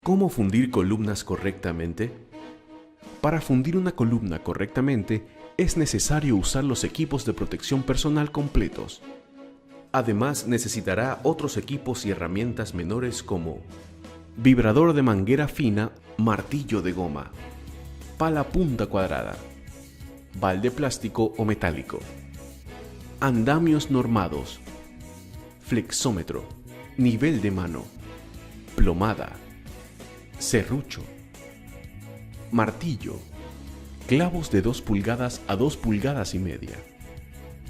¿Cómo fundir columnas correctamente? Para fundir una columna correctamente, es necesario usar los equipos de protección personal completos. Además, necesitará otros equipos y herramientas menores como vibrador de manguera fina, martillo de goma, pala punta cuadrada, balde plástico o metálico, andamios normados, flexómetro, nivel de mano, plomada, serrucho, martillo, clavos de 2 pulgadas a 2 pulgadas y media,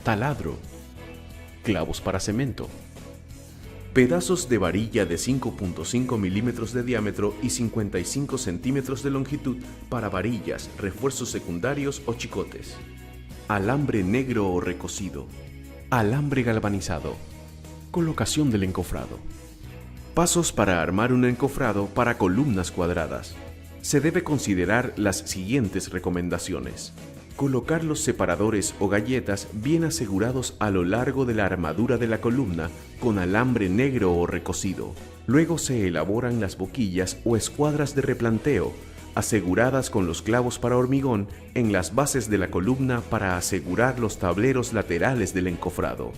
taladro, clavos para cemento, pedazos de varilla de 5.5 milímetros de diámetro y 55 centímetros de longitud para varillas, refuerzos secundarios o chicotes, alambre negro o recocido, alambre galvanizado, colocación del encofrado. Pasos para armar un encofrado para columnas cuadradas. Se debe considerar las siguientes recomendaciones. Colocar los separadores o galletas bien asegurados a lo largo de la armadura de la columna con alambre negro o recocido. Luego se elaboran las boquillas o escuadras de replanteo, aseguradas con los clavos para hormigón en las bases de la columna para asegurar los tableros laterales del encofrado.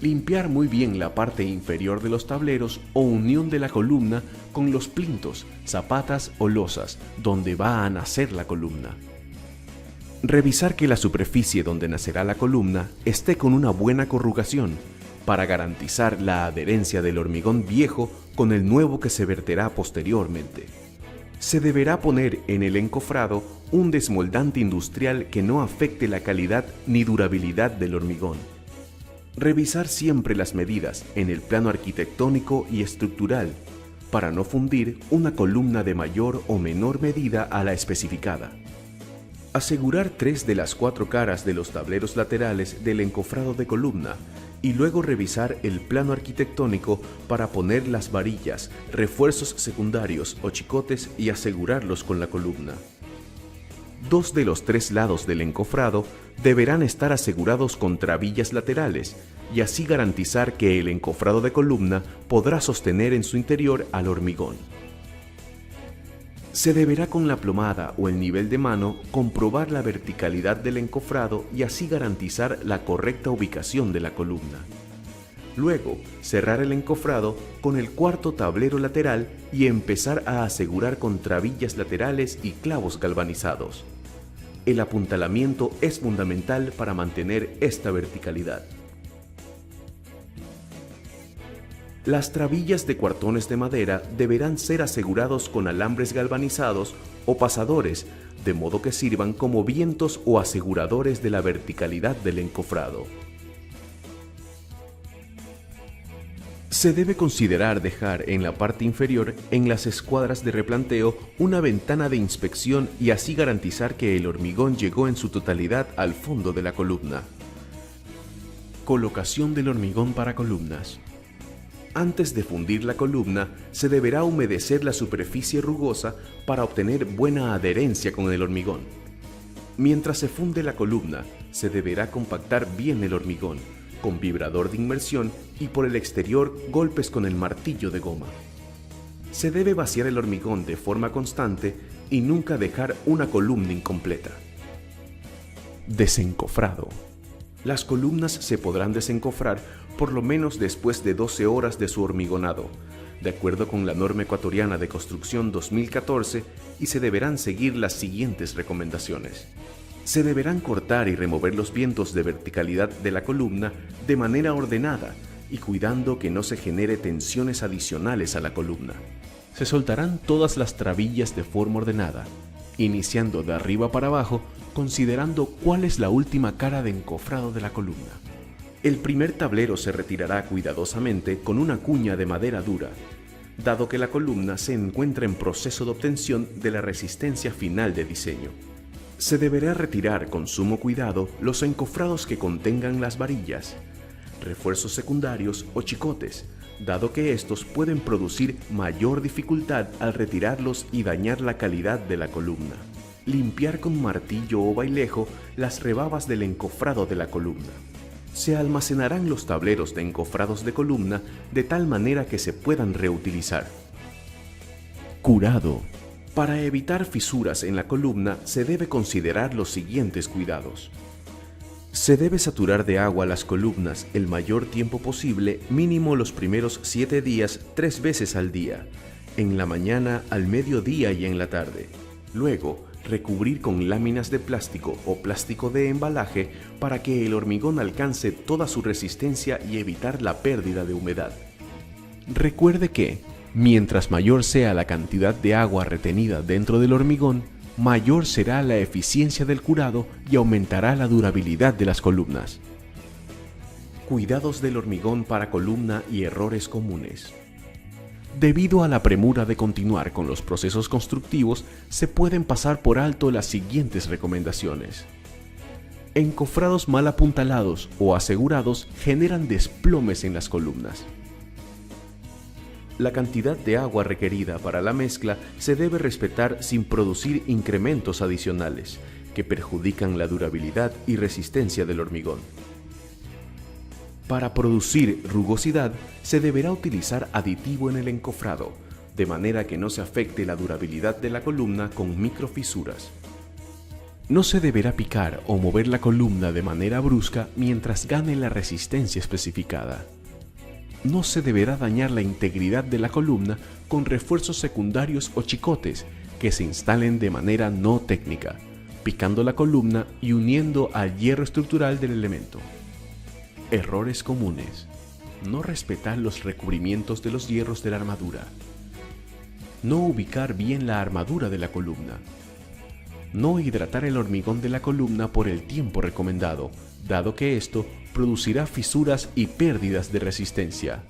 Limpiar muy bien la parte inferior de los tableros o unión de la columna con los plintos, zapatas o losas donde va a nacer la columna. Revisar que la superficie donde nacerá la columna esté con una buena corrugación para garantizar la adherencia del hormigón viejo con el nuevo que se verterá posteriormente. Se deberá poner en el encofrado un desmoldante industrial que no afecte la calidad ni durabilidad del hormigón. Revisar siempre las medidas en el plano arquitectónico y estructural para no fundir una columna de mayor o menor medida a la especificada. Asegurar 3 de las 4 caras de los tableros laterales del encofrado de columna y luego revisar el plano arquitectónico para poner las varillas, refuerzos secundarios o chicotes y asegurarlos con la columna. 2 de los 3 lados del encofrado deberán estar asegurados con trabillas laterales y así garantizar que el encofrado de columna podrá sostener en su interior al hormigón. Se deberá con la plomada o el nivel de mano comprobar la verticalidad del encofrado y así garantizar la correcta ubicación de la columna. Luego, cerrar el encofrado con el cuarto tablero lateral y empezar a asegurar con trabillas laterales y clavos galvanizados. El apuntalamiento es fundamental para mantener esta verticalidad. Las trabillas de cuartones de madera deberán ser asegurados con alambres galvanizados o pasadores, de modo que sirvan como vientos o aseguradores de la verticalidad del encofrado. Se debe considerar dejar en la parte inferior, en las escuadras de replanteo, una ventana de inspección y así garantizar que el hormigón llegó en su totalidad al fondo de la columna. Colocación del hormigón para columnas. Antes de fundir la columna, se deberá humedecer la superficie rugosa para obtener buena adherencia con el hormigón. Mientras se funde la columna, se deberá compactar bien el hormigón con vibrador de inmersión y por el exterior golpes con el martillo de goma. Se debe vaciar el hormigón de forma constante y nunca dejar una columna incompleta. Desencofrado. Las columnas se podrán desencofrar por lo menos después de 12 horas de su hormigonado, de acuerdo con la norma ecuatoriana de construcción 2014, y se deberán seguir las siguientes recomendaciones. Se deberán cortar y remover los vientos de verticalidad de la columna de manera ordenada y cuidando que no se genere tensiones adicionales a la columna. Se soltarán todas las trabillas de forma ordenada, iniciando de arriba para abajo, considerando cuál es la última cara de encofrado de la columna. El primer tablero se retirará cuidadosamente con una cuña de madera dura, dado que la columna se encuentra en proceso de obtención de la resistencia final de diseño. Se deberá retirar con sumo cuidado los encofrados que contengan las varillas, refuerzos secundarios o chicotes, dado que estos pueden producir mayor dificultad al retirarlos y dañar la calidad de la columna. Limpiar con martillo o bailejo las rebabas del encofrado de la columna. Se almacenarán los tableros de encofrados de columna de tal manera que se puedan reutilizar. Curado. Para evitar fisuras en la columna se debe considerar los siguientes cuidados. Se debe saturar de agua las columnas el mayor tiempo posible, mínimo los primeros 7 días 3 veces al día, en la mañana, al mediodía y en la tarde. Luego, recubrir con láminas de plástico o plástico de embalaje para que el hormigón alcance toda su resistencia y evitar la pérdida de humedad. Recuerde que, mientras mayor sea la cantidad de agua retenida dentro del hormigón, mayor será la eficiencia del curado y aumentará la durabilidad de las columnas. Cuidados del hormigón para columna y errores comunes. Debido a la premura de continuar con los procesos constructivos, se pueden pasar por alto las siguientes recomendaciones. Encofrados mal apuntalados o asegurados generan desplomes en las columnas. La cantidad de agua requerida para la mezcla se debe respetar sin producir incrementos adicionales, que perjudican la durabilidad y resistencia del hormigón. Para producir rugosidad, se deberá utilizar aditivo en el encofrado, de manera que no se afecte la durabilidad de la columna con microfisuras. No se deberá picar o mover la columna de manera brusca mientras gane la resistencia especificada. No se deberá dañar la integridad de la columna con refuerzos secundarios o chicotes que se instalen de manera no técnica, picando la columna y uniendo al hierro estructural del elemento. Errores comunes. No respetar los recubrimientos de los hierros de la armadura. No ubicar bien la armadura de la columna. No hidratar el hormigón de la columna por el tiempo recomendado, dado que esto producirá fisuras y pérdidas de resistencia.